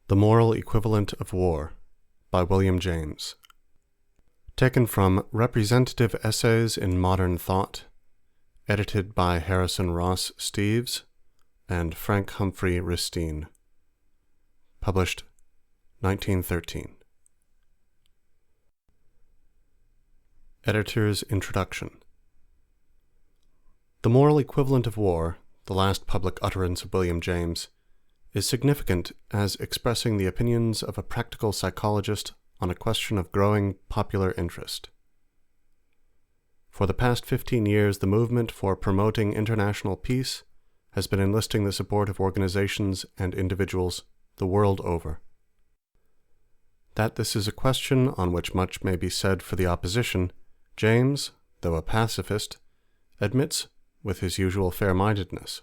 The Moral Equivalent of War by William James. Taken from Representative Essays in Modern Thought, edited by Harrison Ross Steeves and Frank Humphrey Ristine. Published 1913. Editor's Introduction. The Moral Equivalent of War, the last public utterance of William James, is significant as expressing the opinions of a practical psychologist on a question of growing popular interest. For the past 15 years, the movement for promoting international peace has been enlisting the support of organizations and individuals the world over. That this is a question on which much may be said for the opposition, James, though a pacifist, admits with his usual fair-mindedness,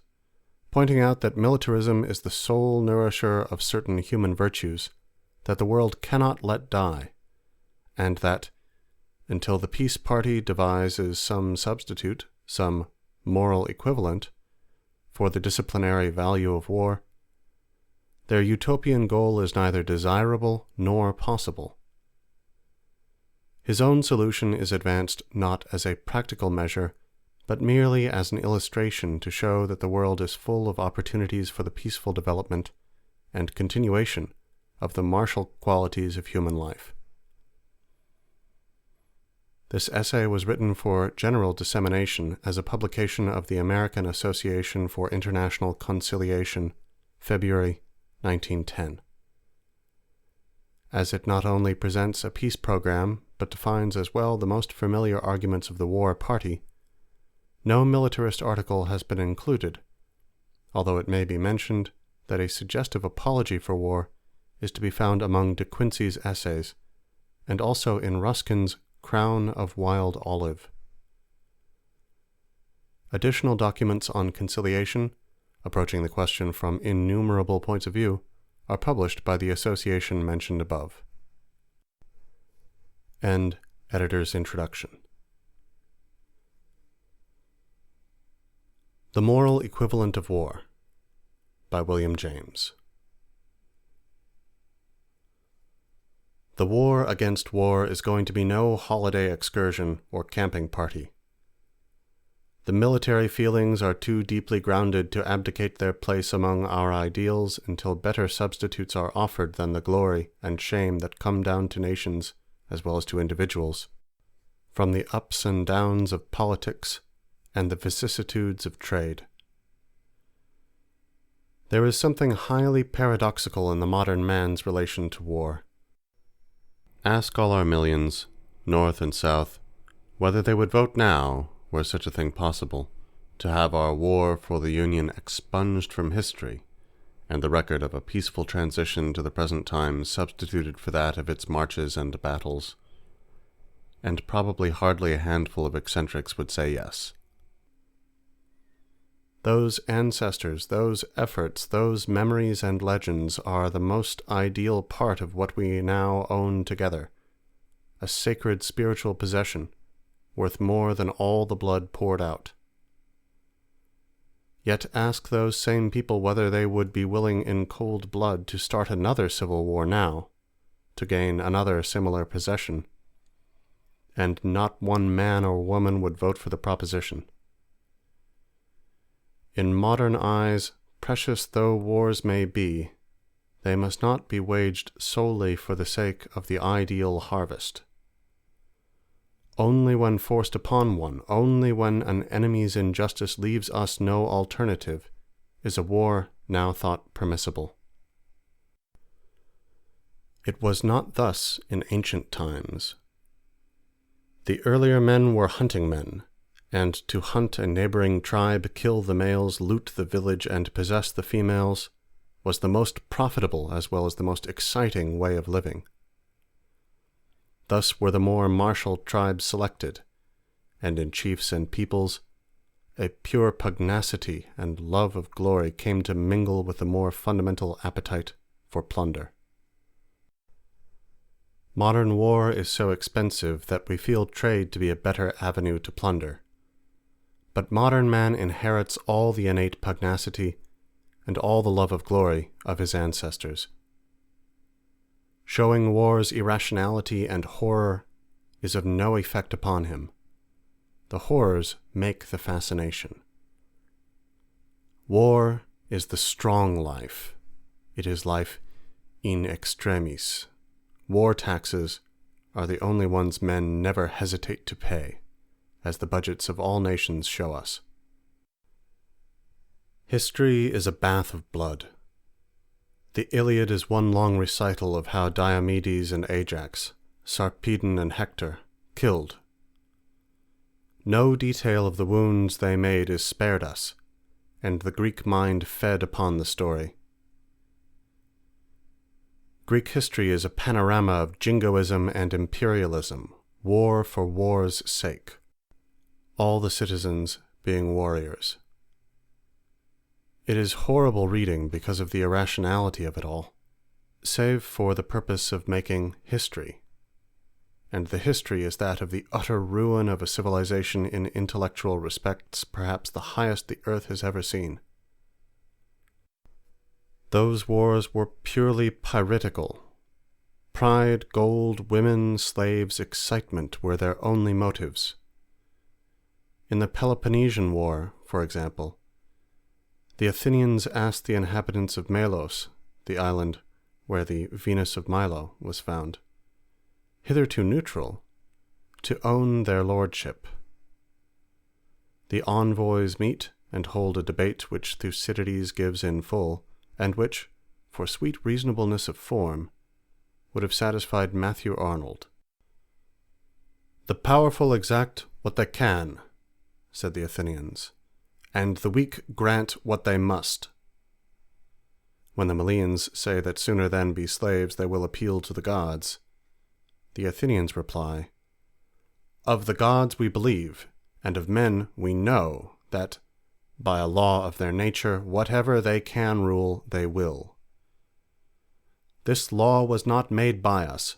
pointing out that militarism is the sole nourisher of certain human virtues that the world cannot let die, and that, until the peace party devises some substitute, some moral equivalent, for the disciplinary value of war, their utopian goal is neither desirable nor possible. His own solution is advanced not as a practical measure, but merely as an illustration to show that the world is full of opportunities for the peaceful development and continuation of the martial qualities of human life. This essay was written for general dissemination as a publication of the American Association for International Conciliation, February 1910. As it not only presents a peace program, but defines as well the most familiar arguments of the war party, no militarist article has been included, although it may be mentioned that a suggestive apology for war is to be found among De Quincey's essays, and also in Ruskin's Crown of Wild Olive. Additional documents on conciliation, approaching the question from innumerable points of view, are published by the association mentioned above. End Editor's Introduction. The Moral Equivalent of War by William James. The war against war is going to be no holiday excursion or camping party. The military feelings are too deeply grounded to abdicate their place among our ideals until better substitutes are offered than the glory and shame that come down to nations as well as to individuals, from the ups and downs of politics and the vicissitudes of trade. There is something highly paradoxical in the modern man's relation to war. Ask all our millions, North and South, whether they would vote now, were such a thing possible, to have our war for the Union expunged from history, and the record of a peaceful transition to the present time substituted for that of its marches and battles, and probably hardly a handful of eccentrics would say yes. Those ancestors, those efforts, those memories and legends are the most ideal part of what we now own together, a sacred spiritual possession, worth more than all the blood poured out. Yet ask those same people whether they would be willing in cold blood to start another civil war now, to gain another similar possession, and not one man or woman would vote for the proposition. In modern eyes, precious though wars may be, they must not be waged solely for the sake of the ideal harvest. Only when forced upon one, only when an enemy's injustice leaves us no alternative, is a war now thought permissible. It was not thus in ancient times. The earlier men were hunting men, and to hunt a neighboring tribe, kill the males, loot the village, and possess the females, was the most profitable as well as the most exciting way of living. Thus were the more martial tribes selected, and in chiefs and peoples, a pure pugnacity and love of glory came to mingle with the more fundamental appetite for plunder. Modern war is so expensive that we feel trade to be a better avenue to plunder. But modern man inherits all the innate pugnacity and all the love of glory of his ancestors. Showing war's irrationality and horror is of no effect upon him. The horrors make the fascination. War is the strong life. It is life in extremis. War taxes are the only ones men never hesitate to pay, as the budgets of all nations show us. History is a bath of blood. The Iliad is one long recital of how Diomedes and Ajax, Sarpedon and Hector, killed. No detail of the wounds they made is spared us, and the Greek mind fed upon the story. Greek history is a panorama of jingoism and imperialism, war for war's sake, all the citizens being warriors. It is horrible reading because of the irrationality of it all, save for the purpose of making history. And the history is that of the utter ruin of a civilization in intellectual respects, perhaps the highest the earth has ever seen. Those wars were purely piratical. Pride, gold, women, slaves, excitement were their only motives. In the Peloponnesian War, for example, the Athenians asked the inhabitants of Melos, the island where the Venus of Milo was found, hitherto neutral, to own their lordship. The envoys meet and hold a debate which Thucydides gives in full, and which, for sweet reasonableness of form, would have satisfied Matthew Arnold. "The powerful exact what they can," said the Athenians, "and the weak grant what they must." When the Melians say that sooner than be slaves they will appeal to the gods, the Athenians reply, "Of the gods we believe, and of men we know that, by a law of their nature, whatever they can rule, they will. This law was not made by us,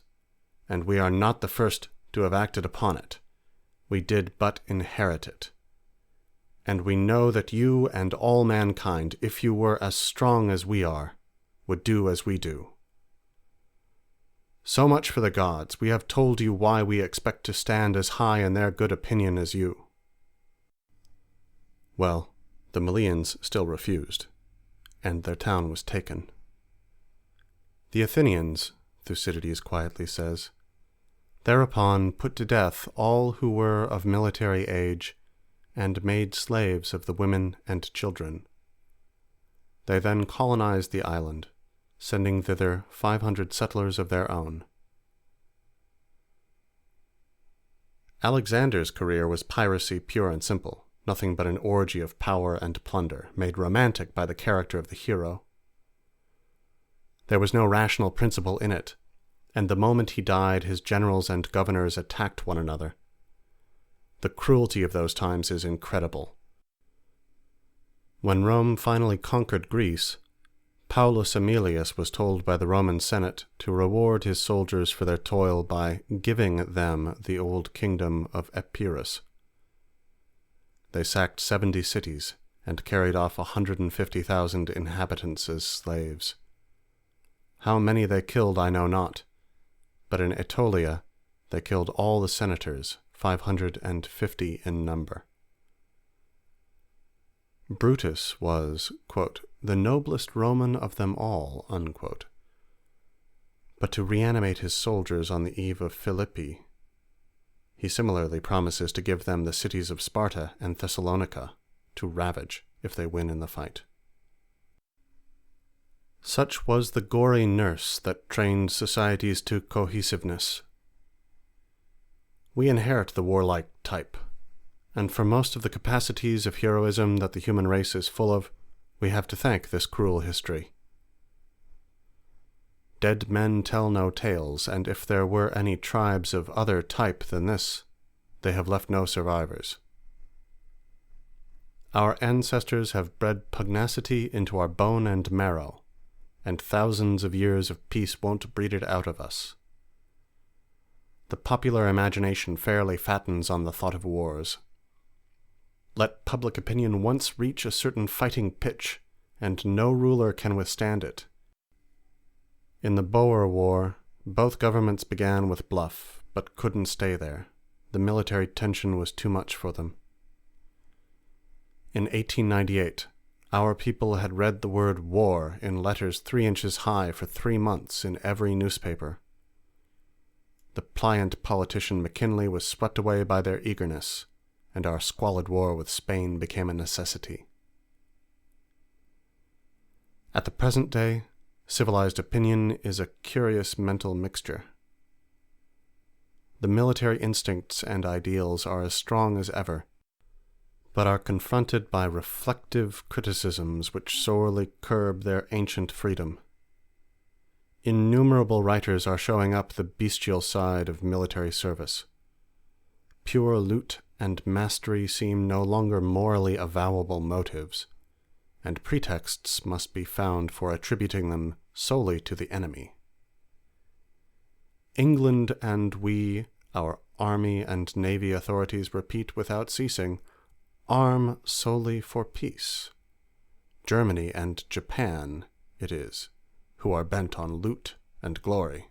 and we are not the first to have acted upon it. We did but inherit it. And we know that you and all mankind, if you were as strong as we are, would do as we do. So much for the gods. We have told you why we expect to stand as high in their good opinion as you." Well, the Melians still refused, and their town was taken. The Athenians, Thucydides quietly says, thereupon put to death all who were of military age, and made slaves of the women and children. They then colonized the island, sending thither 500 settlers of their own. Alexander's career was piracy pure and simple, nothing but an orgy of power and plunder, made romantic by the character of the hero. There was no rational principle in it, and the moment he died, his generals and governors attacked one another. The cruelty of those times is incredible. When Rome finally conquered Greece, Paulus Aemilius was told by the Roman Senate to reward his soldiers for their toil by giving them the old kingdom of Epirus. They sacked 70 cities and carried off 150,000 inhabitants as slaves. How many they killed I know not, but in Aetolia they killed all the senators, 550 in number. Brutus was, quote, "the noblest Roman of them all," unquote. But to reanimate his soldiers on the eve of Philippi, he similarly promises to give them the cities of Sparta and Thessalonica to ravage if they win in the fight. Such was the gory nurse that trained societies to cohesiveness. We inherit the warlike type, and for most of the capacities of heroism that the human race is full of, we have to thank this cruel history. Dead men tell no tales, and if there were any tribes of other type than this, they have left no survivors. Our ancestors have bred pugnacity into our bone and marrow, and thousands of years of peace won't breed it out of us. The popular imagination fairly fattens on the thought of wars. Let public opinion once reach a certain fighting pitch, and no ruler can withstand it. In the Boer War, Both governments began with bluff, but couldn't stay there. The military tension was too much for them. In 1898, our people had read the word war in letters 3 inches high for 3 months in every newspaper. The pliant politician McKinley was swept away by their eagerness, and our squalid war with Spain became a necessity. At the present day, civilized opinion is a curious mental mixture. The military instincts and ideals are as strong as ever, but are confronted by reflective criticisms which sorely curb their ancient freedom. Innumerable writers are showing up the bestial side of military service. Pure loot and mastery seem no longer morally avowable motives, and pretexts must be found for attributing them solely to the enemy. England and we, our army and navy authorities, repeat without ceasing, arm solely for peace. Germany and Japan, it is, who are bent on loot and glory.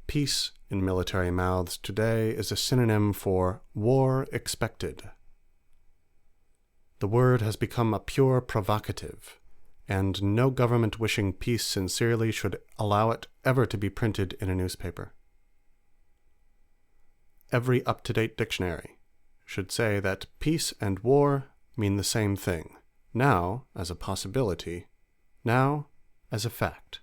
Peace in military mouths today is a synonym for war expected. The word has become a pure provocative, and no government wishing peace sincerely should allow it ever to be printed in a newspaper. Every up-to-date dictionary should say that peace and war mean the same thing, now as a possibility, now as a fact.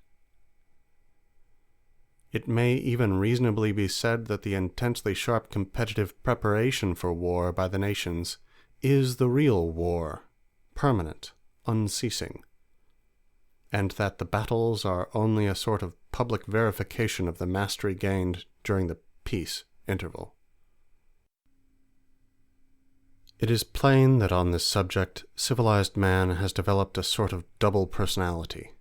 It may even reasonably be said that the intensely sharp competitive preparation for war by the nations is the real war, permanent, unceasing, and that the battles are only a sort of public verification of the mastery gained during the peace interval. It is plain that on this subject, civilized man has developed a sort of double personality.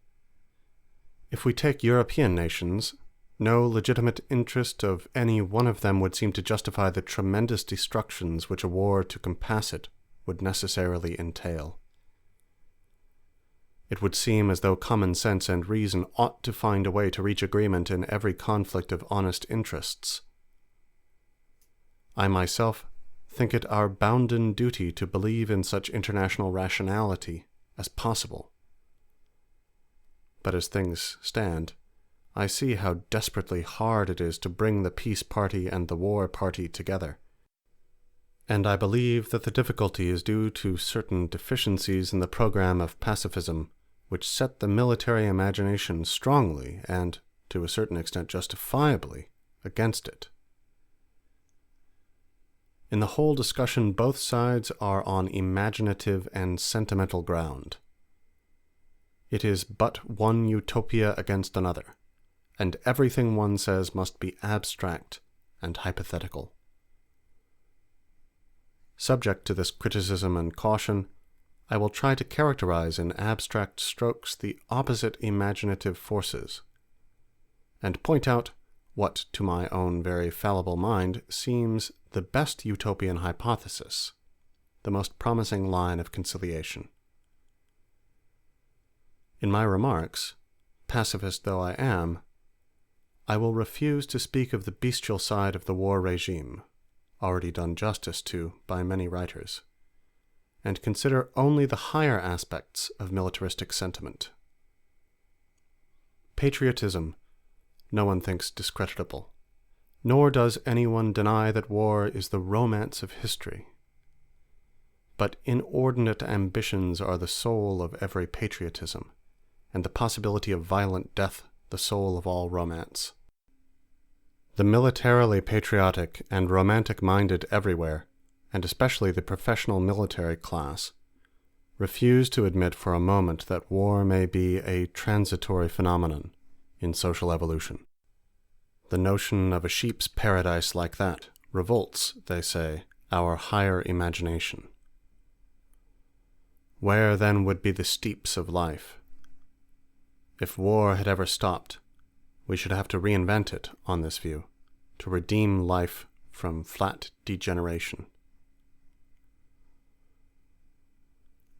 If we take European nations, no legitimate interest of any one of them would seem to justify the tremendous destructions which a war to compass it would necessarily entail. It would seem as though common sense and reason ought to find a way to reach agreement in every conflict of honest interests. I myself think it our bounden duty to believe in such international rationality as possible. But as things stand, I see how desperately hard it is to bring the peace party and the war party together. And I believe that the difficulty is due to certain deficiencies in the program of pacifism, which set the military imagination strongly and, to a certain extent justifiably, against it. In the whole discussion, both sides are on imaginative and sentimental ground. It is but one utopia against another, and everything one says must be abstract and hypothetical. Subject to this criticism and caution, I will try to characterize in abstract strokes the opposite imaginative forces, and point out what, to my own very fallible mind, seems the best utopian hypothesis, the most promising line of conciliation. In my remarks, pacifist though I am, I will refuse to speak of the bestial side of the war regime, already done justice to by many writers, and consider only the higher aspects of militaristic sentiment. Patriotism no one thinks discreditable, nor does anyone deny that war is the romance of history. But inordinate ambitions are the soul of every patriotism, and the possibility of violent death the soul of all romance. The militarily patriotic and romantic-minded everywhere, and especially the professional military class, refuse to admit for a moment that war may be a transitory phenomenon in social evolution. The notion of a sheep's paradise like that revolts, they say, our higher imagination. Where then would be the steeps of life? If war had ever stopped, we should have to reinvent it on this view, to redeem life from flat degeneration.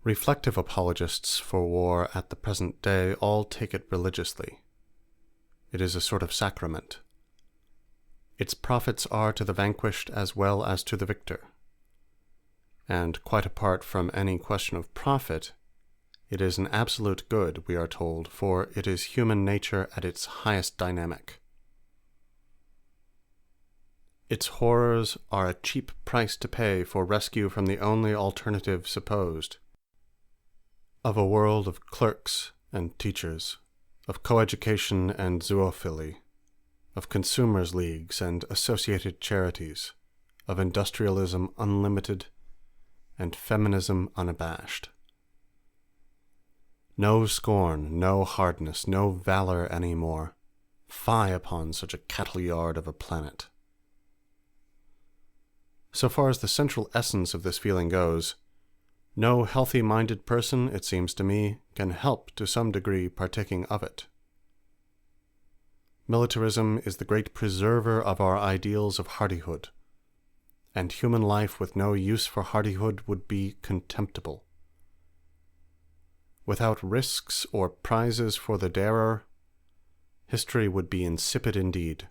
Reflective apologists for war at the present day all take it religiously. It is a sort of sacrament. Its profits are to the vanquished as well as to the victor. And quite apart from any question of profit, it is an absolute good, we are told, for it is human nature at its highest dynamic. Its horrors are a cheap price to pay for rescue from the only alternative supposed, of a world of clerks and teachers, of coeducation and zoophily, of consumers' leagues and associated charities, of industrialism unlimited and feminism unabashed. No scorn, no hardness, no valor any more. Fie upon such a cattle-yard of a planet. So far as the central essence of this feeling goes, no healthy-minded person, it seems to me, can help to some degree partaking of it. Militarism is the great preserver of our ideals of hardihood, and human life with no use for hardihood would be contemptible. Without risks or prizes for the darer, history would be insipid indeed,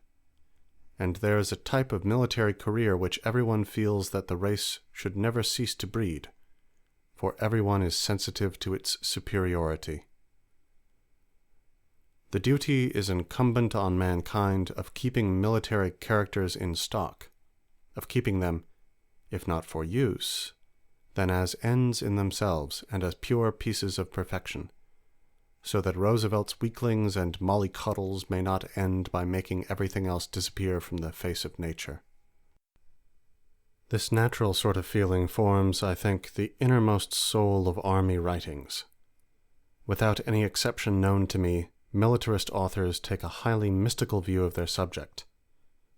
and there is a type of military career which everyone feels that the race should never cease to breed, for everyone is sensitive to its superiority. The duty is incumbent on mankind of keeping military characters in stock, of keeping them, if not for use, then as ends in themselves and as pure pieces of perfection, so that Roosevelt's weaklings and mollycoddles may not end by making everything else disappear from the face of nature. This natural sort of feeling forms, I think, the innermost soul of army writings. Without any exception known to me, militarist authors take a highly mystical view of their subject,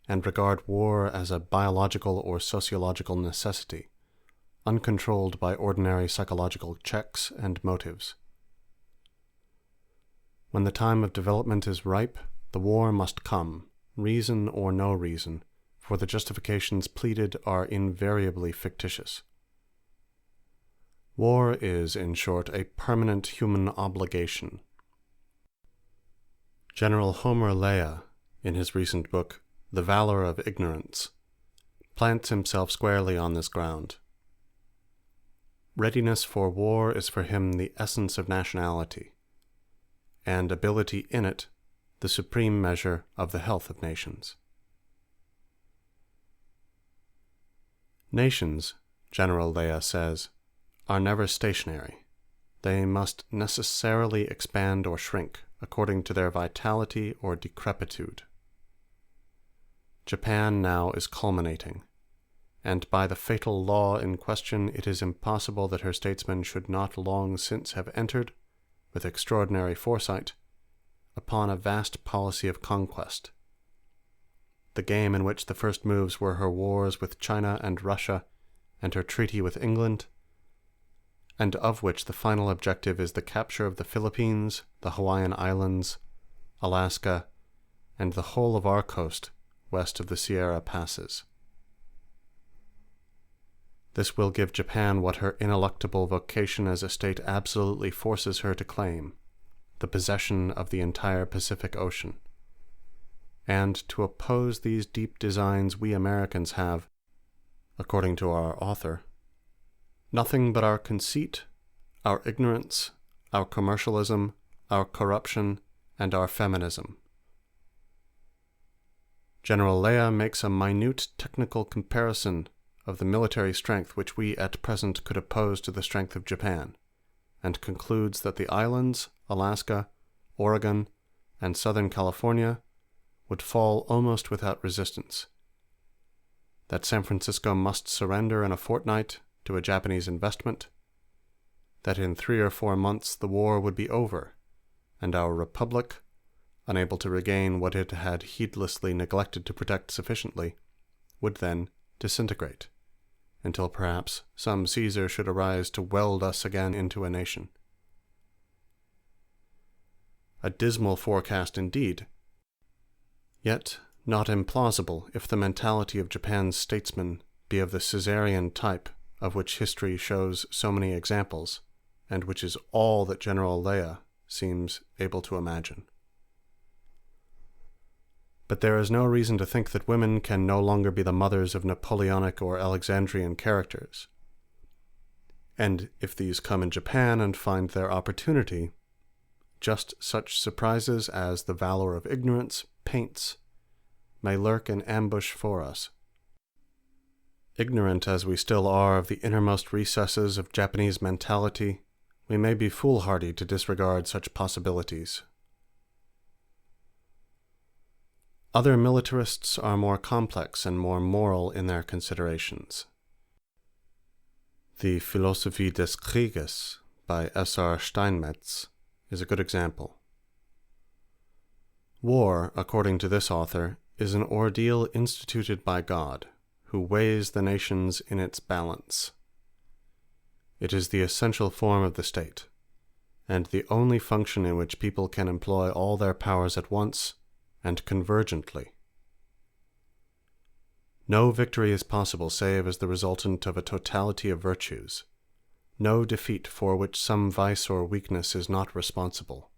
and regard war as a biological or sociological necessity, uncontrolled by ordinary psychological checks and motives. When the time of development is ripe, the war must come, reason or no reason, for the justifications pleaded are invariably fictitious. War is, in short, a permanent human obligation. General Homer Lea, in his recent book, The Valor of Ignorance, plants himself squarely on this ground. Readiness for war is for him the essence of nationality, and ability in it the supreme measure of the health of nations. Nations, General Lea says, are never stationary. They must necessarily expand or shrink according to their vitality or decrepitude. Japan now is culminating, and by the fatal law in question it is impossible that her statesmen should not long since have entered, with extraordinary foresight, upon a vast policy of conquest. The game in which the first moves were her wars with China and Russia, and her treaty with England, and of which the final objective is the capture of the Philippines, the Hawaiian Islands, Alaska, and the whole of our coast west of the Sierra Passes. This will give Japan what her ineluctable vocation as a state absolutely forces her to claim, the possession of the entire Pacific Ocean. And to oppose these deep designs we Americans have, according to our author, nothing but our conceit, our ignorance, our commercialism, our corruption, and our feminism. General Lea makes a minute technical comparison of the military strength which we at present could oppose to the strength of Japan, and concludes that the islands, Alaska, Oregon, and Southern California would fall almost without resistance, that San Francisco must surrender in a fortnight to a Japanese investment, that in 3 or 4 months the war would be over, and our republic, unable to regain what it had heedlessly neglected to protect sufficiently, would then disintegrate, until perhaps some Caesar should arise to weld us again into a nation. A dismal forecast indeed, yet not implausible if the mentality of Japan's statesmen be of the Caesarian type of which history shows so many examples, and which is all that General Lea seems able to imagine. But there is no reason to think that women can no longer be the mothers of Napoleonic or Alexandrian characters. And if these come in Japan and find their opportunity, just such surprises as the valor of ignorance paints may lurk in ambush for us. Ignorant as we still are of the innermost recesses of Japanese mentality, we may be foolhardy to disregard such possibilities. Other militarists are more complex and more moral in their considerations. The Philosophie des Krieges by S.R. Steinmetz is a good example. War, according to this author, is an ordeal instituted by God, who weighs the nations in its balance. It is the essential form of the state, and the only function in which people can employ all their powers at once and convergently. No victory is possible save as the resultant of a totality of virtues, no defeat for which some vice or weakness is not responsible.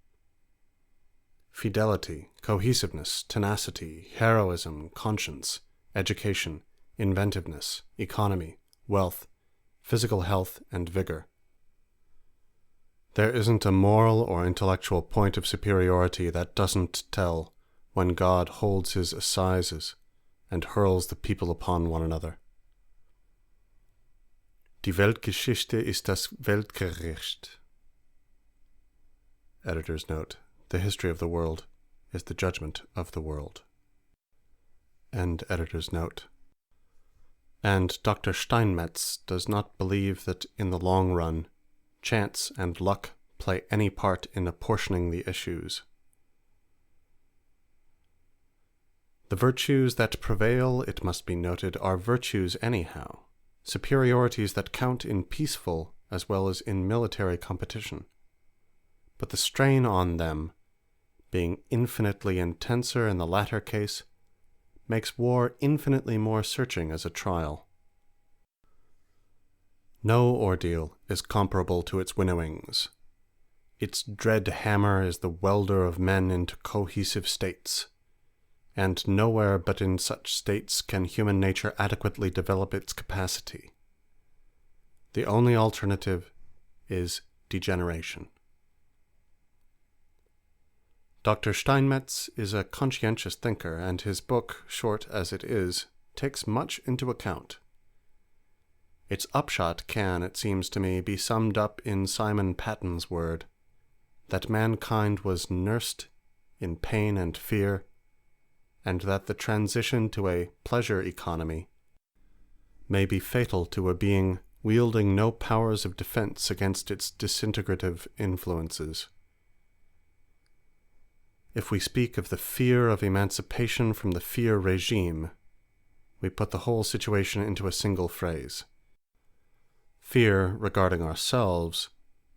Fidelity, cohesiveness, tenacity, heroism, conscience, education, inventiveness, economy, wealth, physical health, and vigor. There isn't a moral or intellectual point of superiority that doesn't tell when God holds his assizes and hurls the people upon one another. Die Weltgeschichte ist das Weltgericht. Editor's note: the history of the world is the judgment of the world. End editor's note. And Dr. Steinmetz does not believe that in the long run, chance and luck play any part in apportioning the issues. The virtues that prevail, it must be noted, are virtues anyhow, superiorities that count in peaceful as well as in military competition. But the strain on them, being infinitely intenser in the latter case, makes war infinitely more searching as a trial. No ordeal is comparable to its winnowings. Its dread hammer is the welder of men into cohesive states, and nowhere but in such states can human nature adequately develop its capacity. The only alternative is degeneration. Dr. Steinmetz is a conscientious thinker, and his book, short as it is, takes much into account. Its upshot can, it seems to me, be summed up in Simon Patton's word, that mankind was nursed in pain and fear, and that the transition to a pleasure economy may be fatal to a being wielding no powers of defense against its disintegrative influences. If we speak of the fear of emancipation from the fear regime, we put the whole situation into a single phrase. Fear regarding ourselves,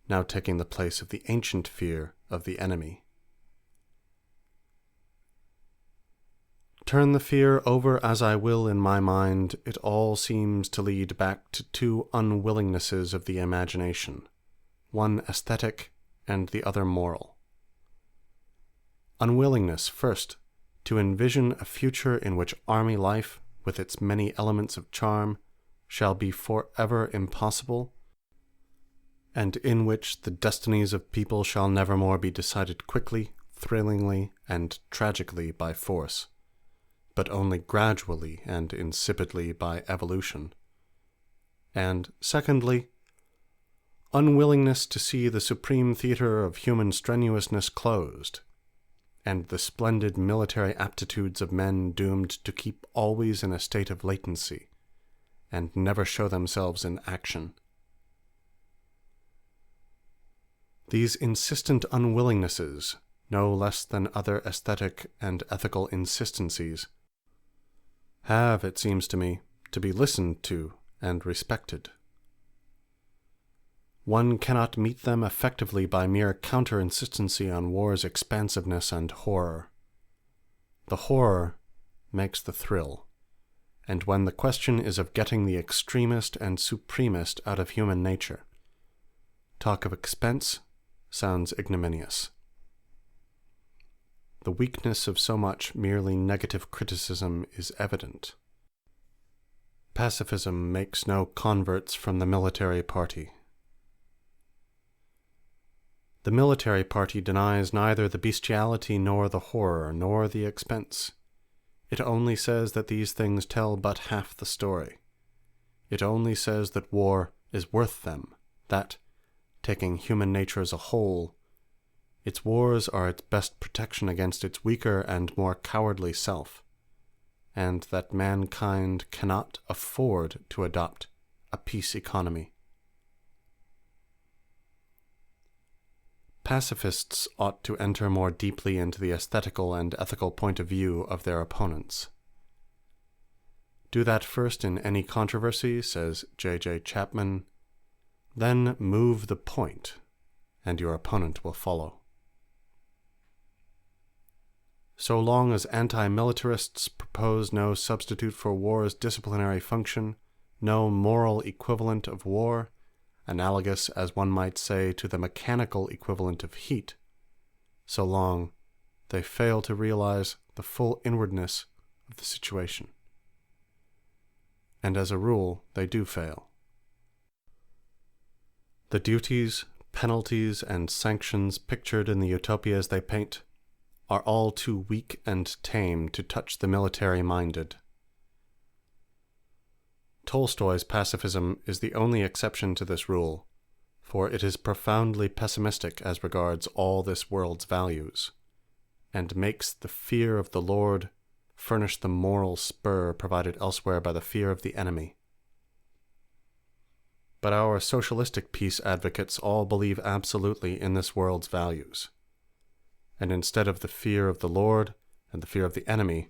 now taking the place of the ancient fear of the enemy. Turn the fear over as I will in my mind, it all seems to lead back to two unwillingnesses of the imagination, one aesthetic and the other moral. Unwillingness, first, to envision a future in which army life, with its many elements of charm, shall be forever impossible, and in which the destinies of people shall never more be decided quickly, thrillingly, and tragically by force, but only gradually and insipidly by evolution. And secondly, unwillingness to see the supreme theater of human strenuousness closed, and the splendid military aptitudes of men doomed to keep always in a state of latency, and never show themselves in action. These insistent unwillingnesses, no less than other aesthetic and ethical insistencies, have, it seems to me, to be listened to and respected. One cannot meet them effectively by mere counter-insistency on war's expansiveness and horror. The horror makes the thrill, and when the question is of getting the extremest and supremest out of human nature, talk of expense sounds ignominious. the weakness of so much merely negative criticism is evident. Pacifism makes no converts from the military party. The military party denies neither the bestiality nor the horror nor the expense. It only says that these things tell but half the story. It only says that war is worth them, that, taking human nature as a whole, its wars are its best protection against its weaker and more cowardly self, and that mankind cannot afford to adopt a peace economy. Pacifists ought to enter more deeply into the aesthetical and ethical point of view of their opponents. Do that first in any controversy, says J.J. Chapman, then move the point, and your opponent will follow. So long as anti-militarists propose no substitute for war's disciplinary function, no moral equivalent of war, analogous, as one might say, to the mechanical equivalent of heat, so long they fail to realize the full inwardness of the situation. And as a rule, they do fail. The duties, penalties, and sanctions pictured in the utopias they paint are all too weak and tame to touch the military-minded. Tolstoy's pacifism is the only exception to this rule, for it is profoundly pessimistic as regards all this world's values, and makes the fear of the Lord furnish the moral spur provided elsewhere by the fear of the enemy. But our socialistic peace advocates all believe absolutely in this world's values, and instead of the fear of the Lord and the fear of the enemy,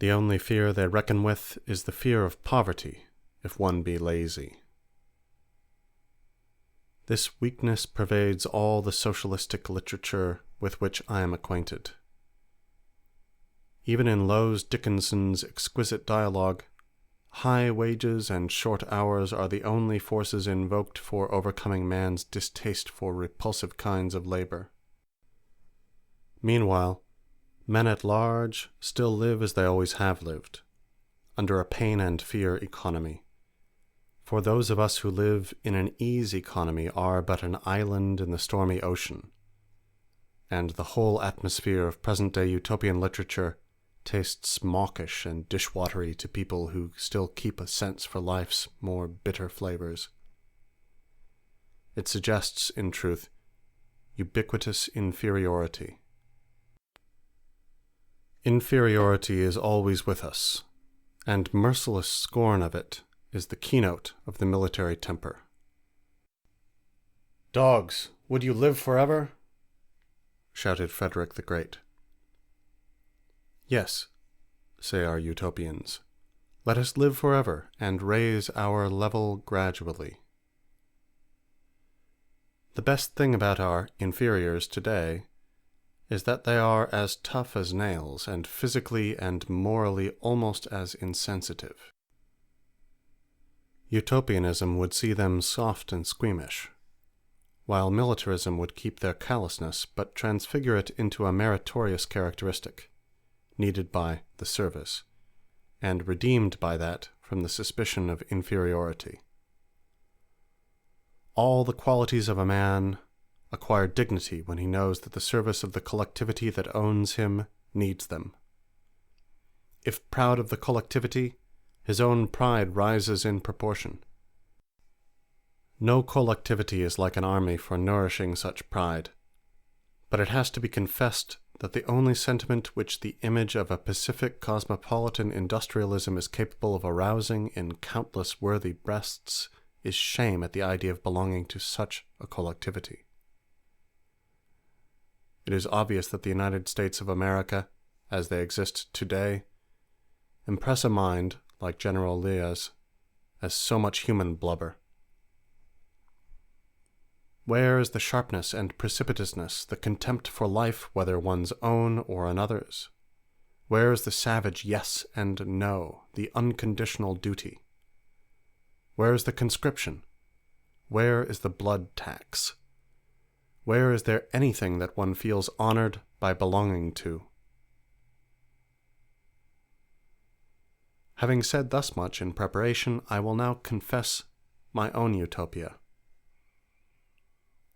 the only fear they reckon with is the fear of poverty, if one be lazy. This weakness pervades all the socialistic literature with which I am acquainted. Even in Lowes Dickinson's exquisite dialogue, high wages and short hours are the only forces invoked for overcoming man's distaste for repulsive kinds of labor. Meanwhile, men at large still live as they always have lived, under a pain and fear economy. For those of us who live in an ease economy are but an island in the stormy ocean, and the whole atmosphere of present-day utopian literature tastes mawkish and dishwatery to people who still keep a sense for life's more bitter flavors. It suggests, in truth, ubiquitous inferiority. Inferiority is always with us, and merciless scorn of it is the keynote of the military temper. "Dogs, would you live forever?" shouted Frederick the Great. "Yes," say our utopians, "let us live forever and raise our level gradually." The best thing about our inferiors today is that they are as tough as nails and physically and morally almost as insensitive. Utopianism would see them soft and squeamish, while militarism would keep their callousness but transfigure it into a meritorious characteristic, needed by the service, and redeemed by that from the suspicion of inferiority. All the qualities of a man acquire dignity when he knows that the service of the collectivity that owns him needs them. If proud of the collectivity, his own pride rises in proportion. No collectivity is like an army for nourishing such pride, but it has to be confessed that the only sentiment which the image of a pacific cosmopolitan industrialism is capable of arousing in countless worthy breasts is shame at the idea of belonging to such a collectivity. It is obvious that the United States of America, as they exist today, impress a mind, like General Leah's, as so much human blubber. Where is the sharpness and precipitousness, the contempt for life, whether one's own or another's? Where is the savage yes and no, the unconditional duty? Where is the conscription? Where is the blood tax? Where is there anything that one feels honored by belonging to? Having said thus much in preparation, I will now confess my own utopia.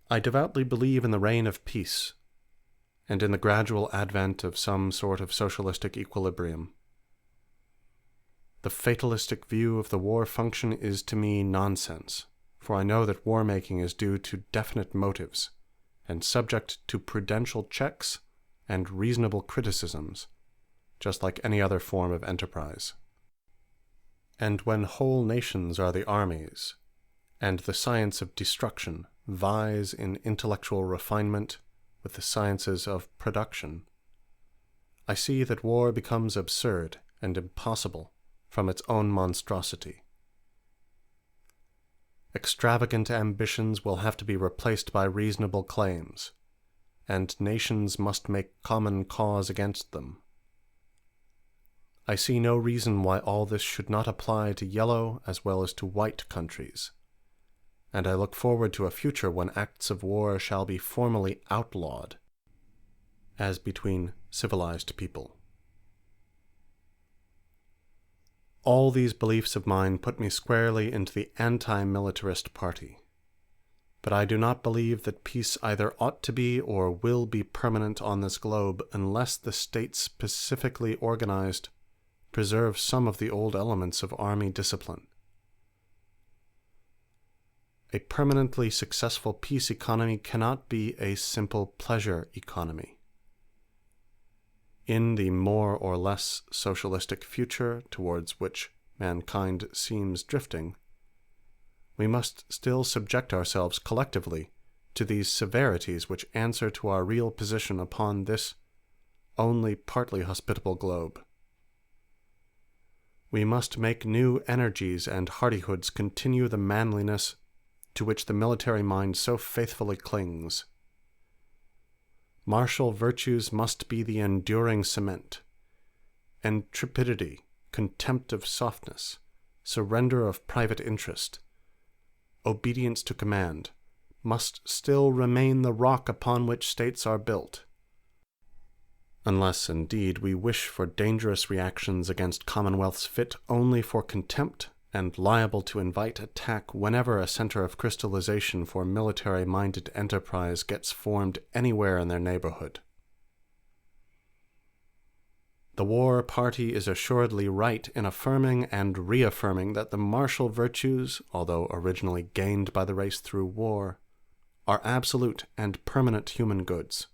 I devoutly believe in the reign of peace, and in the gradual advent of some sort of socialistic equilibrium. The fatalistic view of the war function is to me nonsense, for I know that war-making is due to definite motives, and subject to prudential checks and reasonable criticisms, just like any other form of enterprise. And when whole nations are the armies, and the science of destruction vies in intellectual refinement with the sciences of production, I see that war becomes absurd and impossible from its own monstrosity. Extravagant ambitions will have to be replaced by reasonable claims, and nations must make common cause against them. I see no reason why all this should not apply to yellow as well as to white countries, and I look forward to a future when acts of war shall be formally outlawed, as between civilized people. All these beliefs of mine put me squarely into the anti-militarist party, but I do not believe that peace either ought to be or will be permanent on this globe unless the states specifically organized preserve some of the old elements of army discipline. A permanently successful peace economy cannot be a simple pleasure economy. In the more or less socialistic future towards which mankind seems drifting, we must still subject ourselves collectively to these severities which answer to our real position upon this only partly hospitable globe. We must make new energies and hardihoods continue the manliness to which the military mind so faithfully clings. Martial virtues must be the enduring cement. Intrepidity, contempt of softness, surrender of private interest, obedience to command, must still remain the rock upon which states are built. Unless, indeed, we wish for dangerous reactions against commonwealths fit only for contempt and liable to invite attack whenever a center of crystallization for military-minded enterprise gets formed anywhere in their neighborhood. The war party is assuredly right in affirming and reaffirming that the martial virtues, although originally gained by the race through war, are absolute and permanent human goods.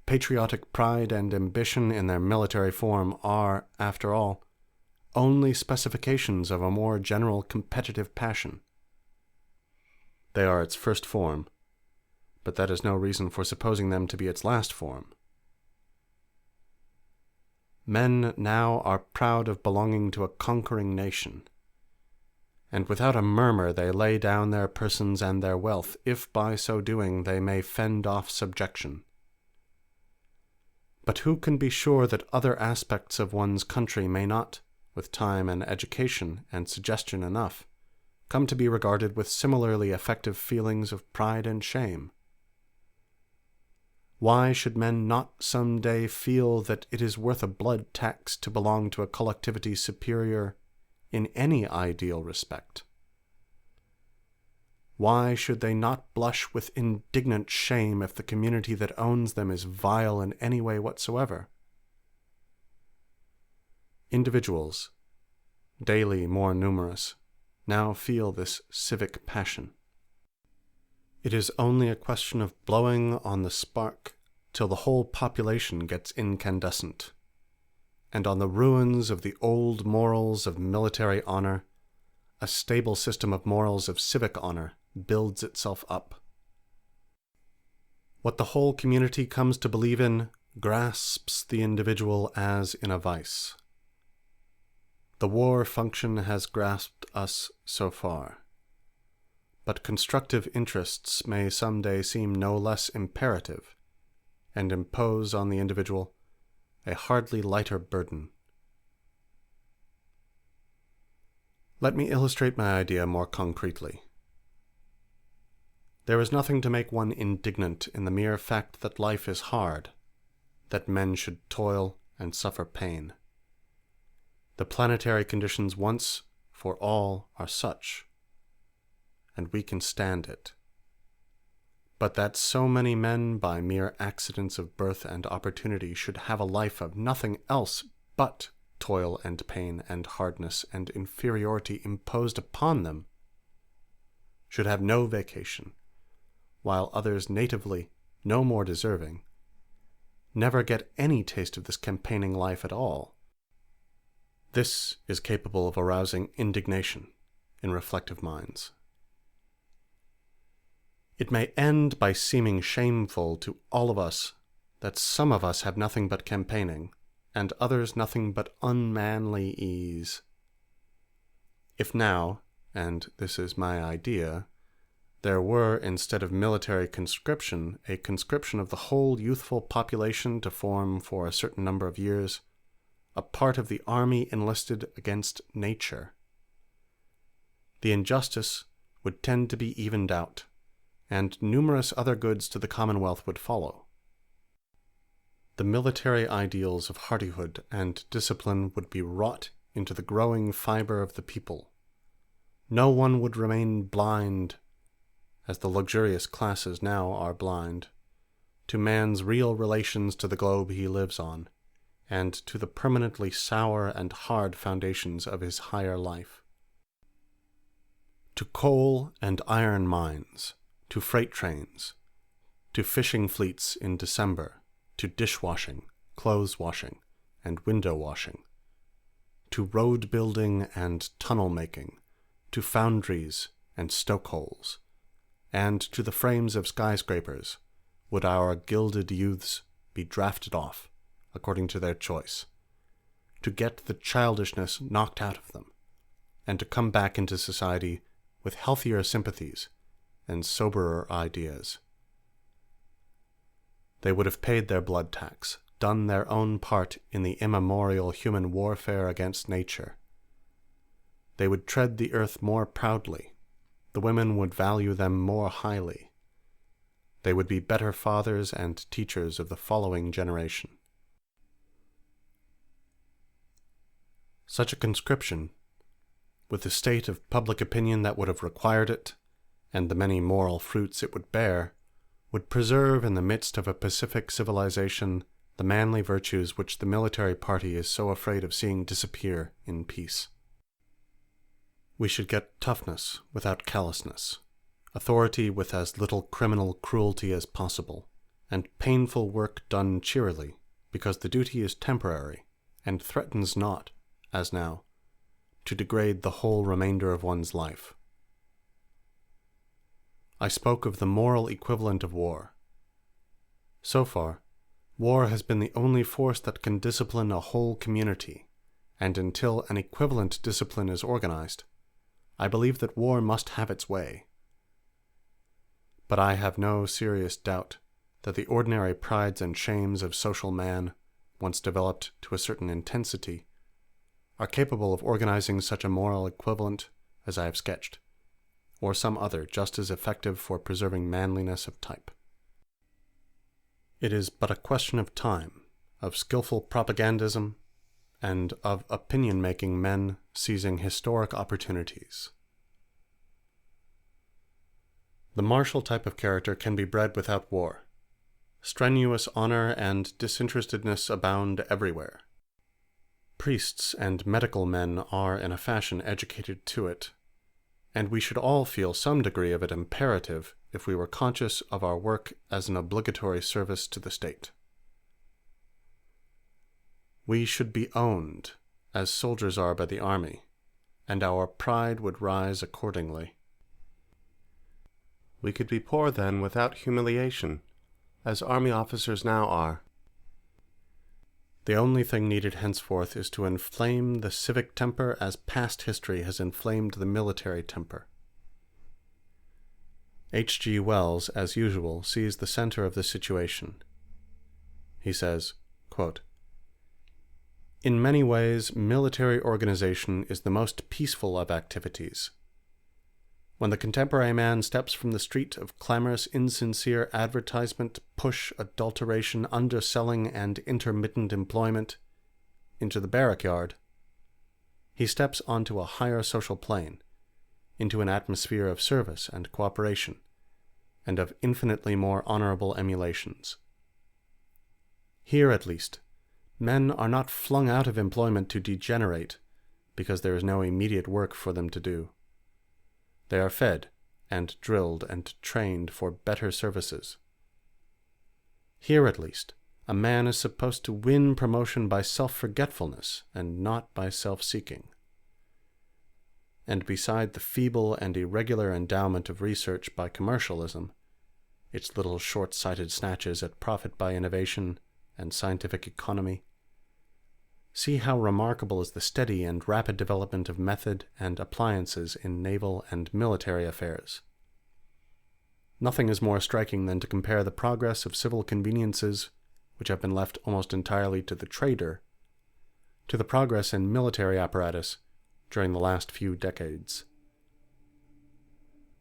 Patriotic pride and ambition in their military form are, after all, only specifications of a more general competitive passion. They are its first form, but that is no reason for supposing them to be its last form. Men now are proud of belonging to a conquering nation, and without a murmur they lay down their persons and their wealth, if by so doing they may fend off subjection. But who can be sure that other aspects of one's country may not, with time and education and suggestion enough, come to be regarded with similarly effective feelings of pride and shame? Why should men not some day feel that it is worth a blood tax to belong to a collectivity superior in any ideal respect? Why should they not blush with indignant shame if the community that owns them is vile in any way whatsoever? Individuals, daily more numerous, now feel this civic passion. It is only a question of blowing on the spark till the whole population gets incandescent, and on the ruins of the old morals of military honor, a stable system of morals of civic honor builds itself up. What the whole community comes to believe in grasps the individual as in a vice. The war function has grasped us so far, but constructive interests may someday seem no less imperative, and impose on the individual a hardly lighter burden. Let me illustrate my idea more concretely. There is nothing to make one indignant in the mere fact that life is hard, that men should toil and suffer pain. The planetary conditions once for all are such, and we can stand it. But that so many men, by mere accidents of birth and opportunity, should have a life of nothing else but toil and pain and hardness and inferiority imposed upon them, should have no vacation, while others natively no more deserving, never get any taste of this campaigning life at all. This is capable of arousing indignation in reflective minds. It may end by seeming shameful to all of us that some of us have nothing but campaigning, and others nothing but unmanly ease. If now, and this is my idea, there were, instead of military conscription, a conscription of the whole youthful population to form, for a certain number of years, a part of the army enlisted against nature, the injustice would tend to be evened out, and numerous other goods to the commonwealth would follow. The military ideals of hardihood and discipline would be wrought into the growing fiber of the people. No one would remain blind, as the luxurious classes now are blind, to man's real relations to the globe he lives on, and to the permanently sour and hard foundations of his higher life. To coal and iron mines, to freight trains, to fishing fleets in December, to dishwashing, clothes washing, and window washing, to road building and tunnel making, to foundries and stokeholes, and to the frames of skyscrapers would our gilded youths be drafted off, according to their choice, to get the childishness knocked out of them, and to come back into society with healthier sympathies and soberer ideas. They would have paid their blood tax, done their own part in the immemorial human warfare against nature. They would tread the earth more proudly. The women would value them more highly. They would be better fathers and teachers of the following generation. Such a conscription, with the state of public opinion that would have required it, and the many moral fruits it would bear, would preserve in the midst of a pacific civilization the manly virtues which the military party is so afraid of seeing disappear in peace. We should get toughness without callousness, authority with as little criminal cruelty as possible, and painful work done cheerily, because the duty is temporary, and threatens not, as now, to degrade the whole remainder of one's life. I spoke of the moral equivalent of war. So far, war has been the only force that can discipline a whole community, and until an equivalent discipline is organized, I believe that war must have its way. But I have no serious doubt that the ordinary prides and shames of social man, once developed to a certain intensity, are capable of organizing such a moral equivalent as I have sketched, or some other just as effective for preserving manliness of type. It is but a question of time, of skillful propagandism, and of opinion-making men seizing historic opportunities. The martial type of character can be bred without war. Strenuous honor and disinterestedness abound everywhere. Priests and medical men are in a fashion educated to it, and we should all feel some degree of it imperative if we were conscious of our work as an obligatory service to the state. We should be owned, as soldiers are by the army, and our pride would rise accordingly. We could be poor then without humiliation, as army officers now are. The only thing needed henceforth is to inflame the civic temper as past history has inflamed the military temper. H.G. Wells, as usual, sees the center of the situation. He says, quote, "In many ways, military organization is the most peaceful of activities. When the contemporary man steps from the street of clamorous, insincere advertisement, push, adulteration, underselling, and intermittent employment into the barrack yard, he steps onto a higher social plane, into an atmosphere of service and cooperation, and of infinitely more honorable emulations. Here, at least, men are not flung out of employment to degenerate because there is no immediate work for them to do. They are fed and drilled and trained for better services. Here, at least, a man is supposed to win promotion by self-forgetfulness and not by self-seeking. And beside the feeble and irregular endowment of research by commercialism, its little short-sighted snatches at profit by innovation and scientific economy, see how remarkable is the steady and rapid development of method and appliances in naval and military affairs. Nothing is more striking than to compare the progress of civil conveniences, which have been left almost entirely to the trader, to the progress in military apparatus during the last few decades.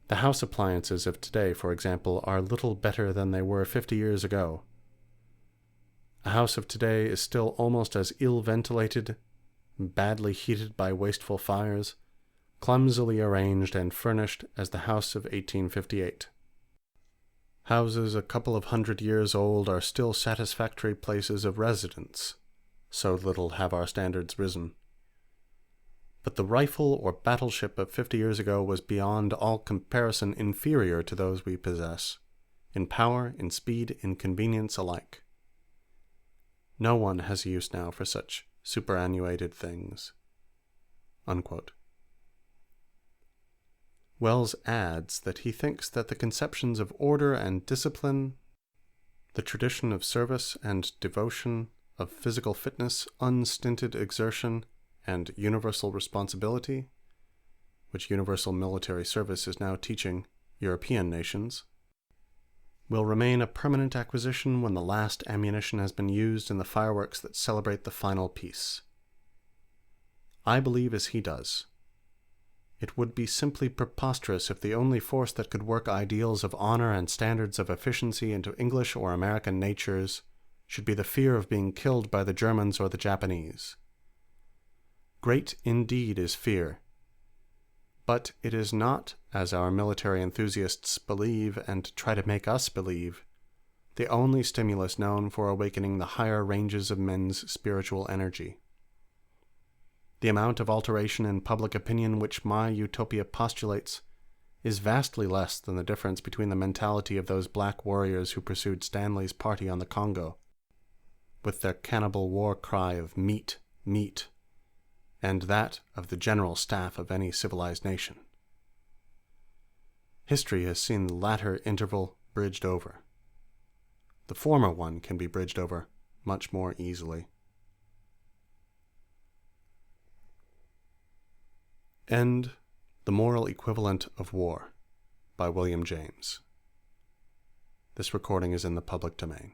The house appliances of today, for example, are little better than they were 50 years ago. A house of today is still almost as ill-ventilated, badly heated by wasteful fires, clumsily arranged and furnished as the house of 1858. Houses a couple of 100 years old are still satisfactory places of residence, so little have our standards risen. But the rifle or battleship of 50 years ago was beyond all comparison inferior to those we possess, in power, in speed, in convenience alike. No one has a use now for such superannuated things." Unquote. Wells adds that he thinks that the conceptions of order and discipline, the tradition of service and devotion, of physical fitness, unstinted exertion, and universal responsibility, which universal military service is now teaching European nations, will remain a permanent acquisition when the last ammunition has been used in the fireworks that celebrate the final peace. I believe as he does. It would be simply preposterous if the only force that could work ideals of honor and standards of efficiency into English or American natures should be the fear of being killed by the Germans or the Japanese. Great indeed is fear, but it is not, as our military enthusiasts believe and try to make us believe, the only stimulus known for awakening the higher ranges of men's spiritual energy. The amount of alteration in public opinion which my utopia postulates is vastly less than the difference between the mentality of those black warriors who pursued Stanley's party on the Congo, with their cannibal war cry of meat, meat, and that of the general staff of any civilized nation. History has seen the latter interval bridged over. The former one can be bridged over much more easily. End The Moral Equivalent of War by William James. This recording is in the public domain.